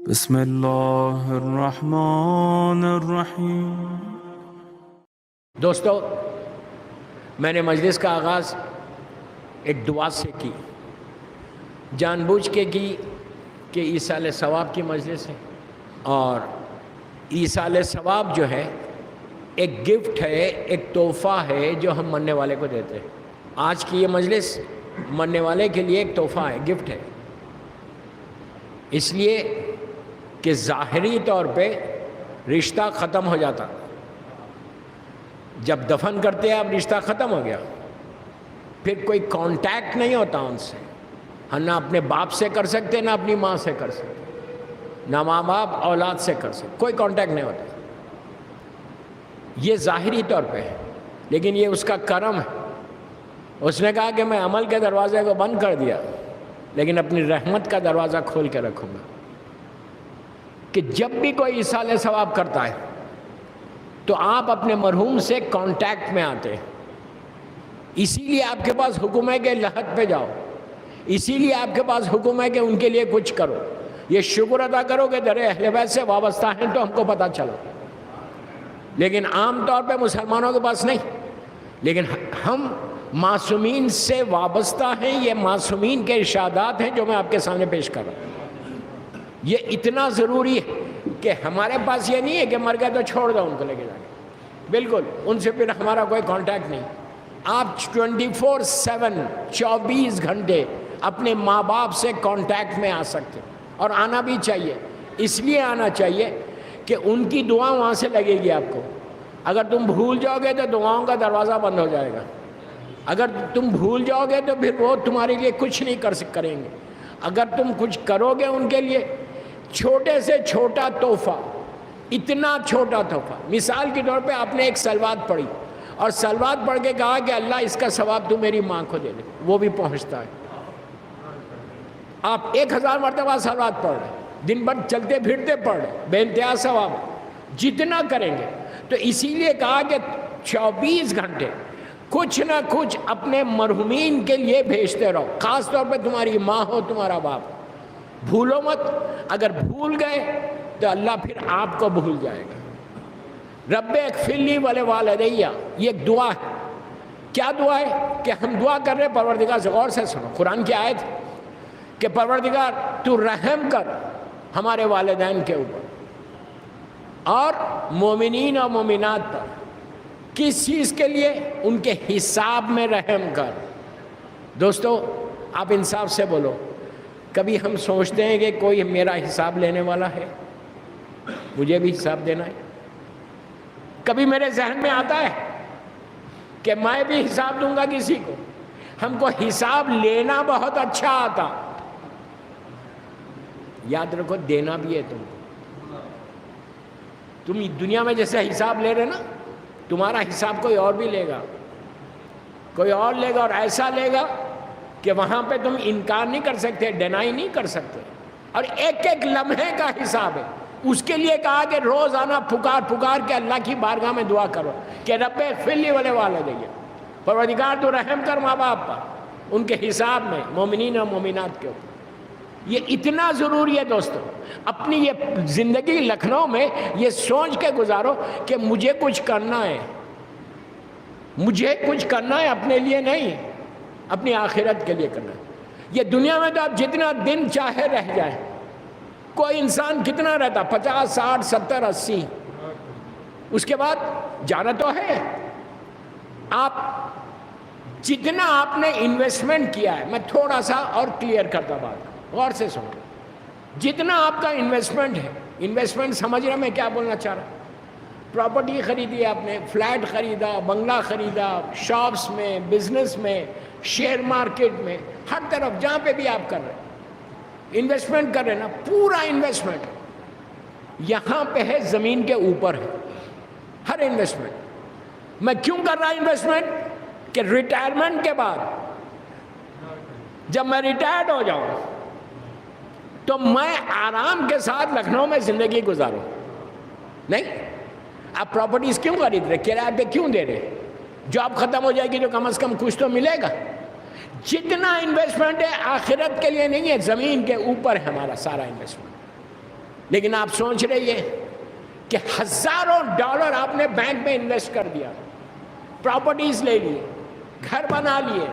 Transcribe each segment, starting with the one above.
بسم اللہ الرحمن الرحیم۔ دوستو، میں نے مجلس کا آغاز ایک دعا سے کی، جان بوجھ کے کی کہ ایصال ثواب کی مجلس ہے، اور ایصال ثواب جو ہے ایک گفٹ ہے، ایک تحفہ ہے جو ہم مرنے والے کو دیتے ہیں۔ آج کی یہ مجلس مرنے والے کے لیے ایک تحفہ ہے، گفٹ ہے، اس لیے کہ ظاہری طور پہ رشتہ ختم ہو جاتا، جب دفن کرتے ہیں اب رشتہ ختم ہو گیا، پھر کوئی کانٹیکٹ نہیں ہوتا ان سے، ہم نہ اپنے باپ سے کر سکتے نہ اپنی ماں سے کر سکتے، نہ ماں باپ اولاد سے کر سکتے، کوئی کانٹیکٹ نہیں ہوتا۔ یہ ظاہری طور پہ ہے، لیکن یہ اس کا کرم ہے۔ اس نے کہا کہ میں عمل کے دروازے کو بند کر دیا، لیکن اپنی رحمت کا دروازہ کھول کے رکھوں گا، کہ جب بھی کوئی ایصال ثواب کرتا ہے تو آپ اپنے مرحوم سے کانٹیکٹ میں آتے ہیں، اسی لیے آپ کے پاس حکم ہے کہ لحد پہ جاؤ، اسی لیے آپ کے پاس حکم ہے کہ ان کے لیے کچھ کرو، یہ شکر ادا کرو کہ در اہل بیت سے وابستہ ہیں تو ہم کو پتہ چلا، لیکن عام طور پہ مسلمانوں کے پاس نہیں۔ لیکن ہم معصومین سے وابستہ ہیں، یہ معصومین کے ارشادات ہیں جو میں آپ کے سامنے پیش کر رہا ہوں۔ یہ اتنا ضروری ہے کہ ہمارے پاس یہ نہیں ہے کہ مر گئے تو چھوڑ دو ان کو لے کے جا کے، بالکل ان سے پھر ہمارا کوئی کانٹیکٹ نہیں۔ آپ 24/7 24 گھنٹے اپنے ماں باپ سے کانٹیکٹ میں آ سکتے، اور آنا بھی چاہیے، اس لیے آنا چاہیے کہ ان کی دعا وہاں سے لگے گی آپ کو۔ اگر تم بھول جاؤ گے تو دعاؤں کا دروازہ بند ہو جائے گا، اگر تم بھول جاؤ گے تو پھر وہ تمہارے لیے کچھ نہیں کریں گے۔ اگر تم کچھ کرو گے ان کے لیے، چھوٹے سے چھوٹا تحفہ، اتنا چھوٹا تحفہ، مثال کے طور پہ آپ نے ایک سلوات پڑھی اور سلوات پڑھ کے کہا کہ اللہ اس کا ثواب تو میری ماں کو دے دے، وہ بھی پہنچتا ہے۔ آپ 1000 مرتبہ سلوات پڑھ رہے، دن بھر چلتے پھرتے پڑھ رہے، بے انتہا ثواب، جتنا کریں گے۔ تو اسی لیے کہا کہ 24 گھنٹے کچھ نہ کچھ اپنے مرحومین کے لیے بھیجتے رہو، خاص طور پہ تمہاری ماں ہو، تمہارا باپ، بھولو مت۔ اگر بھول گئے تو اللہ پھر آپ کو بھول جائے گا۔ رب اغفر لی ولوالدی، یہ ایک دعا ہے۔ کیا دعا ہے کہ ہم دعا کر رہے پروردگار سے؟ غور سے سنو، قرآن کی آیت ہے کہ پروردگار تو رحم کر ہمارے والدین کے اوپر اور مومنین اور مومنات پر۔ کس چیز کے لیے؟ ان کے حساب میں رحم کر۔ دوستو، آپ انصاف سے بولو، کبھی ہم سوچتے ہیں کہ کوئی میرا حساب لینے والا ہے، مجھے بھی حساب دینا ہے؟ کبھی میرے ذہن میں آتا ہے کہ میں بھی حساب دوں گا کسی کو؟ ہم کو حساب لینا بہت اچھا آتا، یاد رکھو دینا بھی ہے تم کو۔ تم دنیا میں جیسے حساب لے رہے نا، تمہارا حساب کوئی اور بھی لے گا، کوئی اور لے گا، اور ایسا لے گا کہ وہاں پہ تم انکار نہیں کر سکتے، ڈینائی نہیں کر سکتے، اور ایک ایک لمحے کا حساب ہے۔ اس کے لیے کہا کہ روزانہ پکار کے اللہ کی بارگاہ میں دعا کرو کہ رب اغفر لی ولوالدی، پروردگار تو رحم کر ماں باپ پر، ان کے حساب میں، مومنین اور مومنات کے اوپر۔ یہ اتنا ضروری ہے دوستو، اپنی یہ زندگی لکھنؤ میں یہ سوچ کے گزارو کہ مجھے کچھ کرنا ہے، مجھے کچھ کرنا ہے، اپنے لیے نہیں، اپنی آخرت کے لیے کرنا ہے۔ یہ دنیا میں تو آپ جتنا دن چاہے رہ جائیں، کوئی انسان کتنا رہتا؟ 50 60 70 80، اس کے بعد جانا تو ہے۔ آپ جتنا آپ نے انویسٹمنٹ کیا ہے، میں تھوڑا سا اور کلیئر کرتا بات، غور سے سنو، جتنا آپ کا انویسٹمنٹ ہے، انویسٹمنٹ سمجھ رہے میں کیا بولنا چاہ رہا ہوں؟ پراپرٹی خریدی آپ نے، فلیٹ خریدا، بنگلہ خریدا، شاپس میں، بزنس میں، شیئر مارکیٹ میں، ہر طرف جہاں پہ بھی آپ کر رہے ہیں انویسٹمنٹ کر رہے ہیں نا، پورا انویسٹمنٹ یہاں پہ ہے، زمین کے اوپر ہے ہر انویسٹمنٹ۔ میں کیوں کر رہا انویسٹمنٹ؟ کہ ریٹائرمنٹ کے بعد جب میں ریٹائرڈ ہو جاؤں تو میں آرام کے ساتھ لکھنؤ میں زندگی گزاروں۔ نہیں، آپ پراپرٹیز کیوں خرید رہے، کرایہ پہ کیوں دے رہے؟ جاب ختم ہو جائے گی تو کم از کم کچھ تو ملے گا۔ جتنا انویسٹمنٹ ہے آخرت کے لیے نہیں ہے، زمین کے اوپر ہے ہمارا سارا انویسٹمنٹ۔ لیکن آپ سوچ رہی ہیں کہ ہزاروں ڈالر آپ نے بینک میں انویسٹ کر دیا، پراپرٹیز لے لیے، گھر بنا لیے،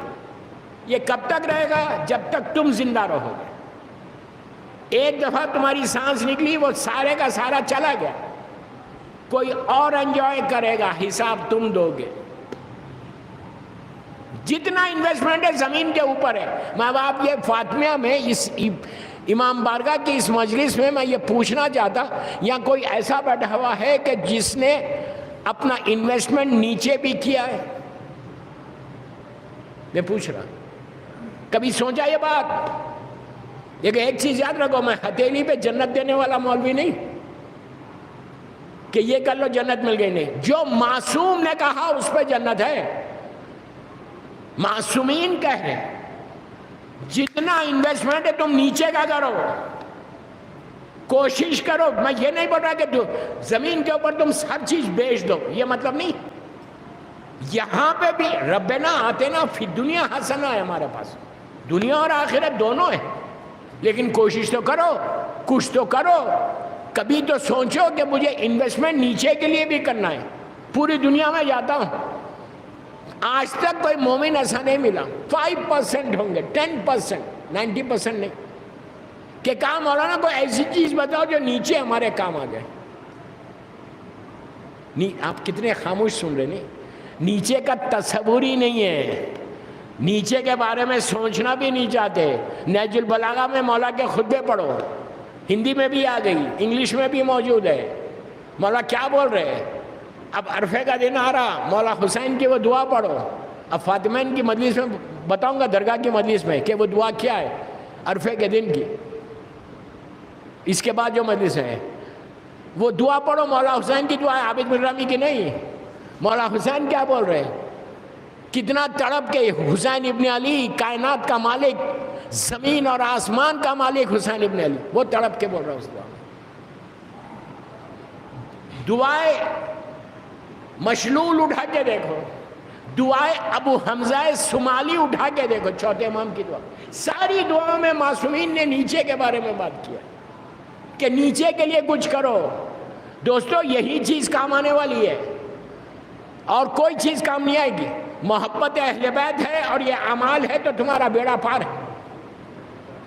یہ کب تک رہے گا؟ جب تک تم زندہ رہو گے۔ ایک دفعہ تمہاری سانس نکلی، وہ سارے کا سارا چلا گیا، کوئی اور انجوائے کرے گا، حساب تم دو گے۔ جتنا انویسٹمنٹ ہے زمین کے اوپر ہے۔ ماں باپ یہ فاطمیہ میں اس امام بارگاہ کی اس مجلس میں یہ پوچھنا چاہتا، یا کوئی ایسا بیٹھا ہوا ہے کہ جس نے اپنا انویسٹمنٹ نیچے بھی کیا ہے؟ میں پوچھ رہا، کبھی سوچا یہ بات؟ لیکن ایک چیز یاد رکھو، میں ہتھیلی پہ جنت دینے والا مولوی نہیں کہ یہ کر لو جنت مل گئی، نہیں۔ جو معصوم نے کہا اس پہ جنت ہے۔ معصومین کہہ رہے ہیں جتنا انویسٹمنٹ ہے تم نیچے کا کرو، کوشش کرو۔ میں یہ نہیں بول رہا کہ زمین کے اوپر تم ہر چیز بیچ دو، یہ مطلب نہیں۔ یہاں پہ بھی ربنا آتنا فی الدنیا حسنہ ہے ہمارے پاس، دنیا اور آخرت دونوں ہے، لیکن کوشش تو کرو، کچھ تو کرو۔ کبھی تو سوچو کہ مجھے انویسٹمنٹ نیچے کے لیے بھی کرنا ہے۔ پوری دنیا میں جاتا ہوں، آج تک کوئی مومن ایسا نہیں ملا، 5% ہوں گے، 10%، 90% نہیں، کہ کام مولانا کوئی ایسی چیز بتاؤ جو نیچے ہمارے کام آ جائے۔ آپ کتنے خاموش سن رہے نہیں؟ نیچے کا تصور ہی نہیں ہے، نیچے کے بارے میں سوچنا بھی نہیں چاہتے۔ نہج البلاغہ میں مولا کے خطبے پڑھو، ہندی میں بھی آ گئی، انگلش میں بھی موجود ہے۔ مولا کیا بول رہے ہیں؟ اب عرفے کا دن آ رہا، مولا حسین کی وہ دعا پڑھو۔ اب فاطمین کی مجلس میں بتاؤں گا، درگاہ کی مجلس میں، کہ وہ دعا کیا ہے عرفے کے دن کی۔ اس کے بعد جو مجلس ہے وہ دعا پڑھو، مولا حسین کی دعا ہے، عابد بن رامی کی نہیں۔ مولا حسین کیا بول رہے ہیں؟ کتنا تڑپ کے حسین ابن علی، کائنات کا مالک، زمین اور آسمان کا مالک حسین ابن علی، وہ تڑپ کے بول رہا ہے اس دعا میں۔ دعائے مشلول اٹھا کے دیکھو، دعائے ابو حمزہ سمالی اٹھا کے دیکھو، چوتھے امام کی دعا، ساری دعاؤں میں معصومین نے نیچے کے بارے میں بات کیا کہ نیچے کے لیے کچھ کرو۔ دوستو یہی چیز کام آنے والی ہے، اور کوئی چیز کام نہیں آئے گی۔ محبت اہل بیت ہے اور یہ اعمال ہے تو تمہارا بیڑا پار ہے۔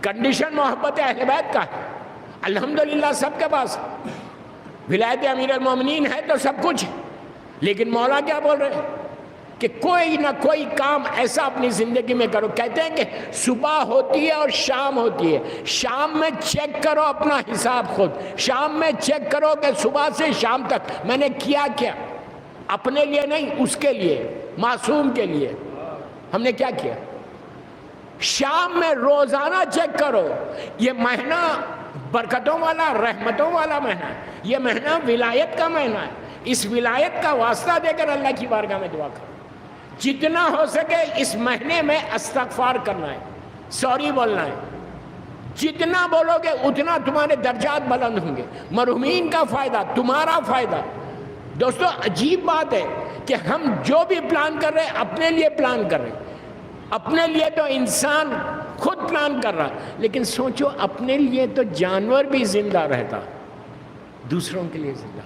کنڈیشن محبت اہل بیت کا ہے، الحمدللہ سب کے پاس ولایت امیر المومنین ہے تو سب کچھ ہے، لیکن مولا کیا بول رہے ہیں کہ کوئی نہ کوئی کام ایسا اپنی زندگی میں کرو۔ کہتے ہیں کہ صبح ہوتی ہے اور شام ہوتی ہے، شام میں چیک کرو اپنا حساب خود، شام میں چیک کرو کہ صبح سے شام تک میں نے کیا کیا، اپنے لیے نہیں، اس کے لیے، معصوم کے لیے ہم نے کیا کیا۔ شام میں روزانہ چیک کرو۔ یہ مہینہ برکتوں والا، رحمتوں والا مہینہ ہے، یہ مہینہ ولایت کا مہینہ ہے۔ اس ولایت کا واسطہ دے کر اللہ کی بارگاہ میں دعا کرو۔ جتنا ہو سکے اس مہینے میں استغفار کرنا ہے، سوری بولنا ہے۔ جتنا بولو گے اتنا تمہارے درجات بلند ہوں گے، مرحومین کا فائدہ، تمہارا فائدہ۔ دوستو عجیب بات ہے کہ ہم جو بھی پلان کر رہے ہیں اپنے لیے پلان کر رہے ہیں۔ اپنے لیے تو انسان خود پلان کر رہا، لیکن سوچو اپنے لیے تو جانور بھی زندہ رہتا، دوسروں کے لیے زندہ۔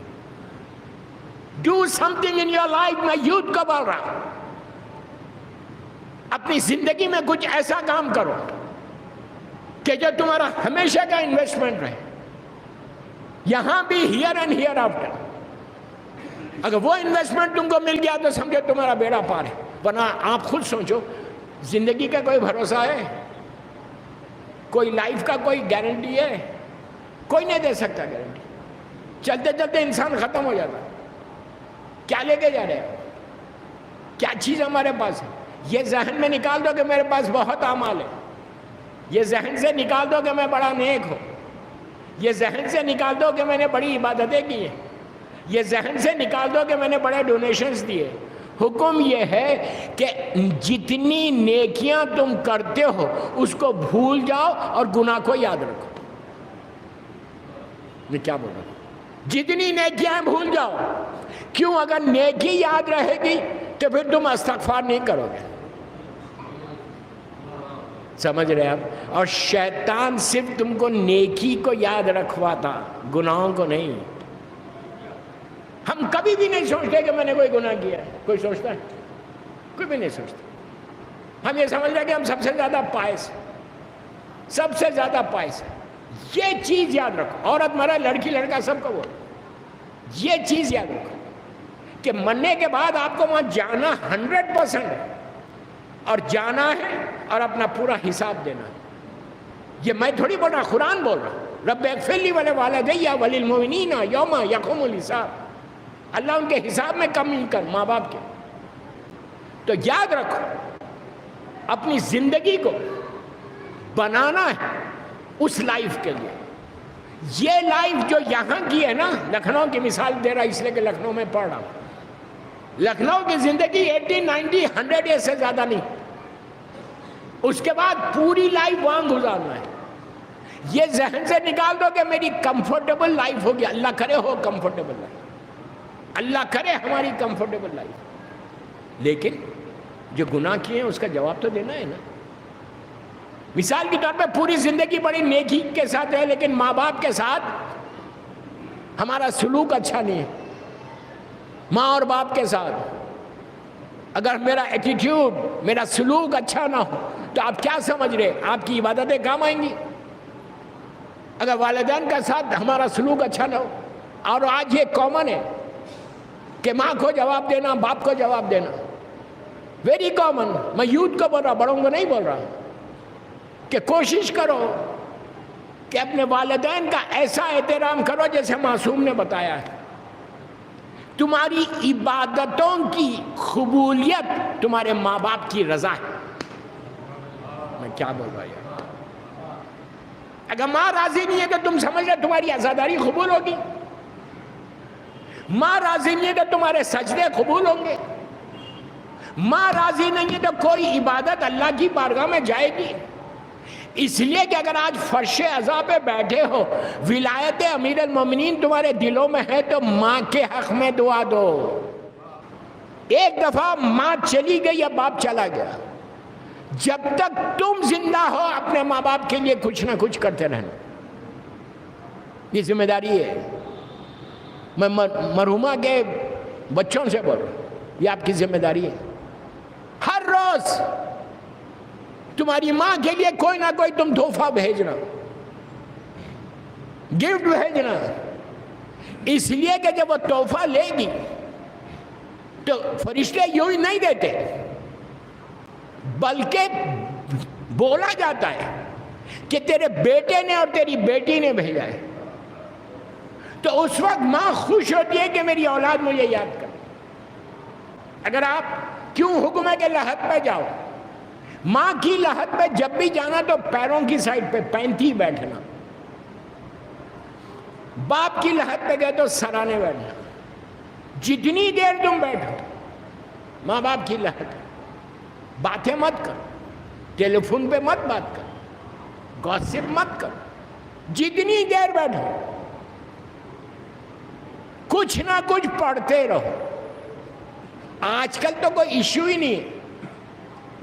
Do some thing in your life, میں یوتھ کو بول رہا، اپنی زندگی میں کچھ ایسا کام کرو کہ جو تمہارا ہمیشہ کا انویسٹمنٹ رہے، یہاں بھی، ہیئر اینڈ ہیئر آفٹر۔ اگر وہ انویسٹمنٹ تم کو مل گیا تو سمجھو تمہارا بیڑا پار ہے، ورنہ آپ خود سوچو زندگی کا کوئی بھروسہ ہے؟ کوئی لائف کا کوئی گارنٹی ہے؟ کوئی نہیں دے سکتا گارنٹی۔ چلتے چلتے انسان ختم ہو جاتا۔ کیا لے کے جا رہے ہیں؟ کیا چیز ہمارے پاس ہے؟ یہ ذہن میں نکال دو کہ میرے پاس بہت اعمال ہے، یہ ذہن سے نکال دو کہ میں بڑا نیک ہوں، یہ ذہن سے نکال دو کہ میں نے بڑی عبادتیں کی ہیں، یہ ذہن سے نکال دو کہ میں نے بڑے ڈونیشنز دیے۔ حکم یہ ہے کہ جتنی نیکیاں تم کرتے ہو اس کو بھول جاؤ اور گناہ کو یاد رکھو۔ میں کیا بول رہا ہوں؟ جتنی نیکیاں بھول جاؤ۔ کیوں؟ اگر نیکی یاد رہے گی تو پھر تم استغفار نہیں کرو گے۔ سمجھ رہے آپ؟ اور شیطان صرف تم کو نیکی کو یاد رکھواتا، گناہوں کو نہیں۔ ہم کبھی بھی نہیں سوچتے کہ میں نے کوئی گناہ کیا ہے، کوئی سوچتا ہے؟ کوئی بھی نہیں سوچتا۔ ہم یہ سمجھ رہے کہ ہم سب سے زیادہ پائس ہیں، سب سے زیادہ پائس ہیں۔ یہ چیز یاد رکھو، عورت مرد، لڑکی لڑکا، سب کو بولو، یہ چیز یاد رکھو کہ مرنے کے بعد آپ کو وہاں جانا 100% ہے، اور جانا ہے اور اپنا پورا حساب دینا ہے۔ یہ میں تھوڑی بول رہا، قرآن بول رہا، رب اغفر لی ولوالدی وللمؤمنین یوم یقوم الحساب۔ اللہ ان کے حساب میں کم نہیں کر، ماں باپ کے۔ تو یاد رکھو، اپنی زندگی کو بنانا ہے اس لائف کے لیے۔ یہ لائف جو یہاں کی ہے نا، لکھنؤ کی مثال دے رہا اس لیے کہ لکھنؤ میں پڑھ رہا ہوں، لکھنؤ کی زندگی 80 90 100 ایئر سے زیادہ نہیں، اس کے بعد پوری لائف وہاں گزارنا ہے۔ یہ ذہن سے نکال دو کہ میری کمفرٹیبل لائف ہوگی، اللہ کرے ہو کمفرٹیبل لائف، اللہ کرے ہماری کمفرٹیبل لائف، لیکن جو گناہ کیے ہیں اس کا جواب تو دینا ہے نا۔ مثال کے طور پہ پوری زندگی بڑی نیکی کے ساتھ ہے، لیکن ماں باپ کے ساتھ ہمارا سلوک اچھا نہیں ہے، ماں اور باپ کے ساتھ اگر میرا ایٹیٹیوڈ، میرا سلوک اچھا نہ ہو تو آپ کیا سمجھ رہے آپ کی عبادتیں کام آئیں گی؟ اگر والدین کا ساتھ ہمارا سلوک اچھا نہ ہو، اور آج یہ کامن ہے کہ ماں کو جواب دینا، باپ کو جواب دینا، ویری کامن۔ میں یوتھ کو بول رہا، بڑوں کو نہیں بول رہا، کہ کوشش کرو کہ اپنے والدین کا ایسا احترام کرو جیسے معصوم نے بتایا ہے۔ تمہاری عبادتوں کی قبولیت تمہارے ماں باپ کی رضا ہے۔ میں کیا بول رہا یار؟ اگر ماں راضی نہیں ہے تو تم سمجھ رہے تمہاری عزاداری قبول ہوگی؟ ماں راضی نہیں ہے تو تمہارے سجدے قبول ہوں گے؟ ماں راضی نہیں ہے تو کوئی عبادت اللہ کی بارگاہ میں جائے گی؟ اس لیے کہ اگر آج فرش عزا پہ بیٹھے ہو، ولایت امیر المومنین تمہارے دلوں میں ہے، تو ماں کے حق میں دعا دو۔ ایک دفعہ ماں چلی گئی یا باپ چلا گیا، جب تک تم زندہ ہو اپنے ماں باپ کے لیے کچھ نہ کچھ کرتے رہنا، یہ ذمہ داری ہے۔ میں مرحومہ کے بچوں سے بول رہا ہوں، یہ آپ کی ذمہ داری ہے۔ ہر روز تمہاری ماں کے لیے کوئی نہ کوئی تم تحفہ بھیجنا، گفٹ بھیجنا، اس لیے کہ جب وہ تحفہ لے گی تو فرشتے یوں ہی نہیں دیتے، بلکہ بولا جاتا ہے کہ تیرے بیٹے نے اور تیری بیٹی نے بھیجا ہے۔ تو اس وقت ماں خوش ہوتی ہے کہ میری اولاد مجھے یاد کر۔ اگر آپ کیوں حکم ہے کہ لحد پہ جاؤ، ماں کی لحد پہ جب بھی جانا تو پیروں کی سائڈ پہ پینتی بیٹھنا، باپ کی لحد پہ گئے تو سرانے بیٹھنا۔ جتنی دیر تم بیٹھو ماں باپ کی لحد، باتیں مت کر، ٹیلی فون پہ مت بات کر، گوسپ مت کر، جتنی دیر بیٹھو کچھ نہ کچھ پڑھتے رہو۔ آج کل تو کوئی ایشو ہی نہیں ہے،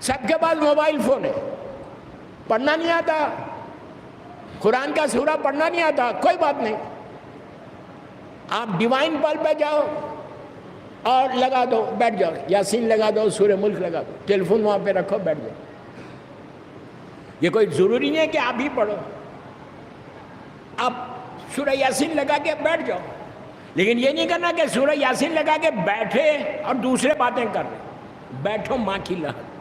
سب کے پاس موبائل فون ہے، پڑھنا نہیں آتا، قرآن کا سورہ پڑھنا نہیں آتا، کوئی بات نہیں، آپ ڈیوائن پال پہ جاؤ اور لگا دو، بیٹھ جاؤ، یاسین لگا دو، سورہ ملک لگا دو، ٹیلی فون وہاں پہ رکھو، بیٹھ جاؤ۔ یہ کوئی ضروری نہیں ہے کہ آپ ہی پڑھو، آپ سورہ یاسین لگا کے بیٹھ جاؤ، لیکن یہ نہیں کرنا کہ سورہ یاسین لگا کے بیٹھے اور دوسرے باتیں کر رہے۔ بیٹھو ماں کی لحد،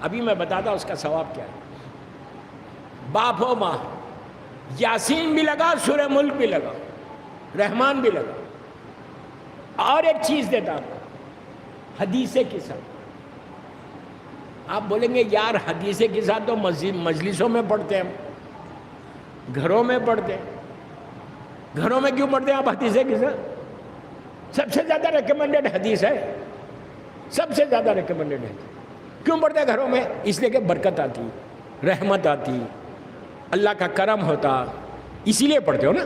ابھی میں بتاتا اس کا ثواب کیا ہے۔ باپ ہو ماں، یاسین بھی لگا، سورہ ملک بھی لگا، رحمان بھی لگا۔ اور ایک چیز دیتا ہوں، حدیث کے ساتھ۔ آپ بولیں گے یار حدیث کے ساتھ تو مجلسوں میں پڑھتے ہیں، ہم گھروں میں پڑھتے ہیں۔ گھروں میں کیوں پڑھتے ہیں آپ حدیث کے ساتھ؟ سب سے زیادہ ریکمنڈڈ حدیث ہے، سب سے زیادہ ریکمنڈڈ ہے۔ کیوں پڑھتے ہیں گھروں میں؟ اس لیے کہ برکت آتی، رحمت آتی، اللہ کا کرم ہوتا، اسی لیے پڑھتے ہو نا۔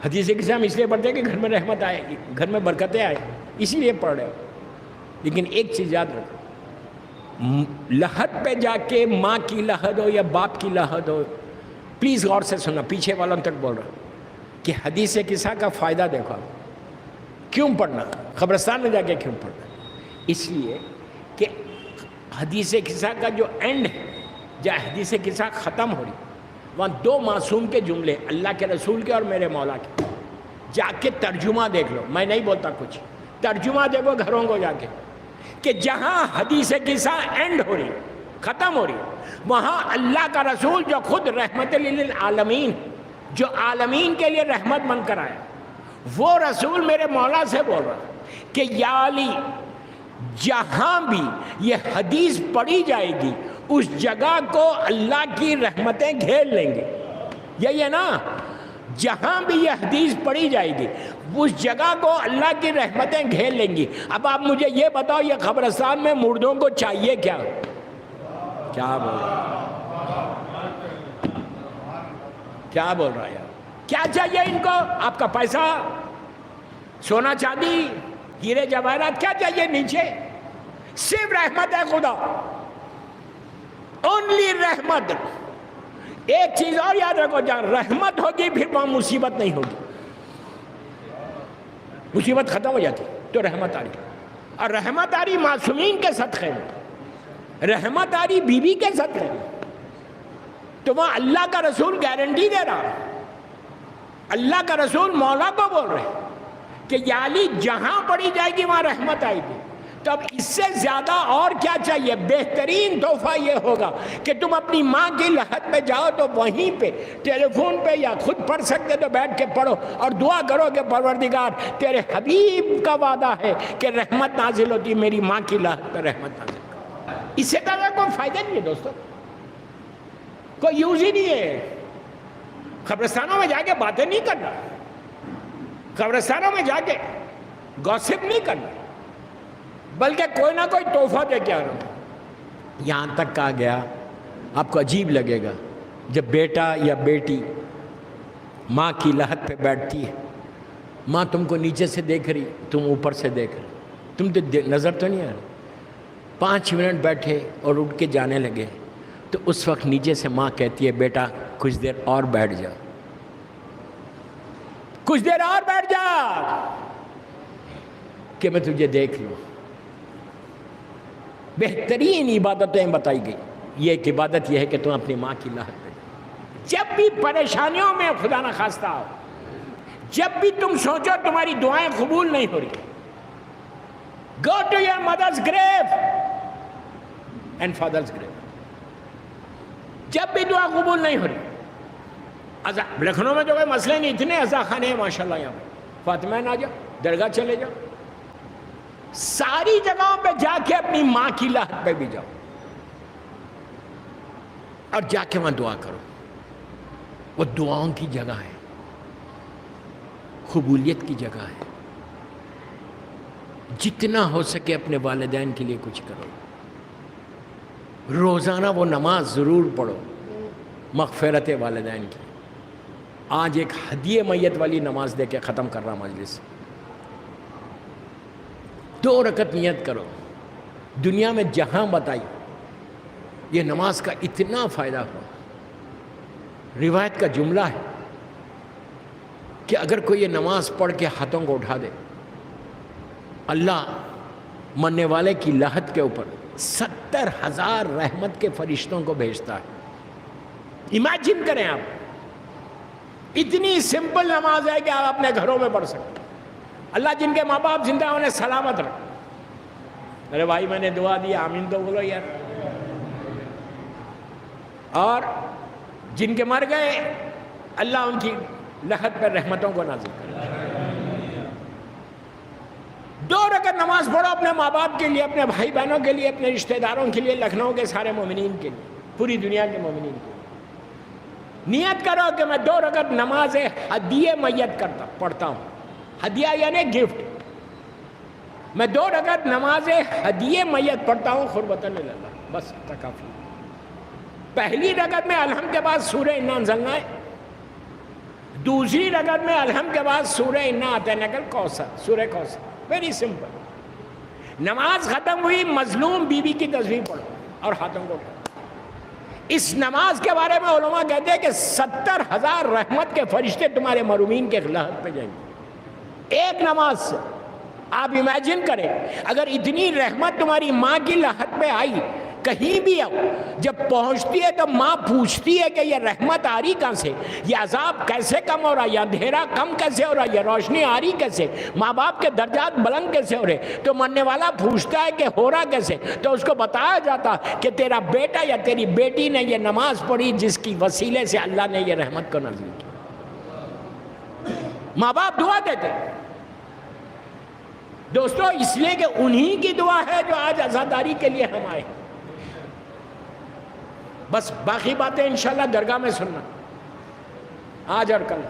حدیث کے ساتھ ہم اس لیے پڑھتے ہیں کہ گھر میں رحمت آئے، گھر میں برکتیں آئے، اسی لیے پڑھ رہے ہو۔ لیکن ایک چیز یاد رکھو، لحد پہ جا کے ماں کی لحد ہو یا باپ کی لحد ہو، پلیز غور سے سننا، پیچھے والوں تک بول رہا ہوں کہ حدیث قصہ کا فائدہ دیکھو آپ کیوں پڑھنا، قبرستان میں جا کے کیوں پڑھنا؟ اس لیے کہ حدیث قصہ کا جو اینڈ ہے، جہاں حدیث قصہ ختم ہو رہی، وہاں دو معصوم کے جملے، اللہ کے رسول کے اور میرے مولا کے، جا کے ترجمہ دیکھ لو، میں نہیں بولتا کچھ، ترجمہ دیکھو گھروں کو جا کے، کہ جہاں حدیث قصہ اینڈ ہو رہی، ختم ہو رہی، وہاں اللہ کا رسول جو خود رحمت للعالمین، جو عالمین کے لیے رحمت بن کر آیا، وہ رسول میرے مولا سے بول رہا کہ یا علی، جہاں بھی یہ حدیث پڑھی جائے گی اس جگہ کو اللہ کی رحمتیں گھیر لیں گے. یہی ہے نا، جہاں بھی یہ حدیث پڑھی جائے گی اس جگہ کو اللہ کی رحمتیں گھیر لیں گی. اب آپ مجھے یہ بتاؤ، یہ قبرستان میں مردوں کو چاہیے کیا؟ کیا بول رہا ہے؟ کیا بول رہا ہے یار؟ کیا چاہیے ان کو؟ آپ کا پیسہ، سونا چاندی، ہیرے جواہرات، کیا چاہیے نیچے؟ صرف رحمت ہے خدا، اونلی رحمت. ایک چیز اور یاد رکھو، جہاں رحمت ہوگی پھر وہاں مصیبت نہیں ہوگی. مصیبت ختم ہو جاتی تو رحمت آ رہی، اور رحمت آ رہی معصومین کے صدقے میں، رحمت آ رہی بیوی کے صدقے میں. تو وہاں اللہ کا رسول گارنٹی دے رہا، اللہ کا رسول مولا کو بول رہے کہ یا علی، جہاں پڑھی جائے گی وہاں رحمت آئے گی. تو اب اس سے زیادہ اور کیا چاہیے؟ بہترین تحفہ یہ ہوگا کہ تم اپنی ماں کی لحد پہ جاؤ تو وہیں پہ ٹیلی فون پہ یا خود پڑھ سکتے تو بیٹھ کے پڑھو اور دعا کرو کہ پروردگار، تیرے حبیب کا وعدہ ہے کہ رحمت نازل ہوتی، میری ماں کی لحد پہ رحمت نازل. اس سے زیادہ کوئی فائدہ نہیں ہے دوستو، کوئی یوز ہی نہیں ہے. قبرستانوں میں جا کے باتیں نہیں کرنا، قبرستانوں میں جا کے گوسپ نہیں کرنا، بلکہ کوئی نہ کوئی تحفہ دے کے آنا. یہاں تک کہا گیا، آپ کو عجیب لگے گا، جب بیٹا یا بیٹی ماں کی لحد پہ بیٹھتی ہے، ماں تم کو نیچے سے دیکھ رہی، تم اوپر سے دیکھ رہی، تم تو نظر تو نہیں آ رہی. 5 منٹ بیٹھے اور اٹھ کے جانے لگے تو اس وقت نیچے سے ماں کہتی ہے، بیٹا کچھ دیر اور بیٹھ جا، کچھ دیر اور بیٹھ جا کہ میں تجھے دیکھ لوں. بہترین عبادتیں بتائی گئی. یہ ایک عبادت یہ ہے کہ تم اپنی ماں کی لحد پہ جب بھی پریشانیوں میں خدا نہ خواستہ ہو، جب بھی تم سوچو تمہاری دعائیں قبول نہیں ہو رہی، go to your mother's grave and father's grave. جب بھی دعا قبول نہیں ہو رہی، لکھنؤ میں جو کوئی مسئلے نہیں، اتنے عزا خانے ہیں ماشاءاللہ یہاں پہ، فاطمہ نہ جاؤ، درگاہ چلے جاؤ، ساری جگہوں پہ جا کے اپنی ماں کی لحد پہ بھی جاؤ اور جا کے وہاں دعا کرو. وہ دعاؤں کی جگہ ہے، قبولیت کی جگہ ہے. جتنا ہو سکے اپنے والدین کے لیے کچھ کرو. روزانہ وہ نماز ضرور پڑھو مغفرت والدین کی. آج ایک ہدیہ میت والی نماز دے کے ختم کر رہا مجلس. 2 رکعت نیت کرو. دنیا میں جہاں بتائی یہ نماز کا اتنا فائدہ ہوا. روایت کا جملہ ہے کہ اگر کوئی یہ نماز پڑھ کے ہاتھوں کو اٹھا دے، اللہ مرنے والے کی لحد کے اوپر 70,000 رحمت کے فرشتوں کو بھیجتا ہے. امیجن کریں آپ، اتنی سمپل نماز ہے کہ آپ اپنے گھروں میں پڑھ سکتے. اللہ جن کے ماں باپ زندہ انہیں سلامت رکھ. ارے بھائی میں نے دعا دی، آمین تو بولو یار. اور جن کے مر گئے، اللہ ان کی لحد پر رحمتوں کو نازل کرے. 2 رکعت نماز پڑھو اپنے ماں باپ کے لیے، اپنے بھائی بہنوں کے لیے، اپنے رشتہ داروں کے لیے، لکھنؤ کے سارے مومنین کے لیے، پوری دنیا کے مومنین کے لیے. نیت کرو کہ میں 2 رکعت نماز ہدیہ میت پڑھتا ہوں. ہدیہ یعنی گفٹ. میں 2 رکعت نماز ہدیہ میت پڑھتا ہوں قربۃ اللہ. بس کافی. پہلی رکعت میں الحمد کے بعد سورہ انا انزلنا ہے. دوسری رکعت میں الحمد کے بعد سورہ انا اعطیناک الکوثر، سورہ کوثر. Very simple. نماز ختم ہوئی، مظلوم بیوی کی تصویر پڑھو اور ہاتھوں کو اٹھاؤ۔ اس نماز کے بارے میں علماء کہتے ہیں کہ 70,000 رحمت کے فرشتے تمہارے مرحومین کے لحد پہ جائیں گے ایک نماز سے۔ آپ امیجن کریں اگر اتنی رحمت تمہاری ماں کی لحد پہ آئی، کہیں بھی آؤ، جب پہنچتی ہے تو ماں پوچھتی ہے کہ یہ رحمت آ رہی کہاں سے، یہ عذاب کیسے کم ہو رہا، یہ اندھیرا کم کیسے ہو رہا، یہ روشنی آ رہی کیسے، ماں باپ کے درجات بلند کیسے ہو رہے، تو مرنے والا پوچھتا ہے کہ ہو رہا کیسے، تو اس کو بتایا جاتا کہ تیرا بیٹا یا تیری بیٹی نے یہ نماز پڑھی جس کی وسیلے سے اللہ نے یہ رحمت کو نازل کی۔ ماں باپ دعا دیتے دوستو، اس لیے کہ انہی کی دعا ہے جو آج عزاداری کے لیے ہم آئے۔ بس باقی باتیں انشاءاللہ درگاہ میں سننا آج اور کل۔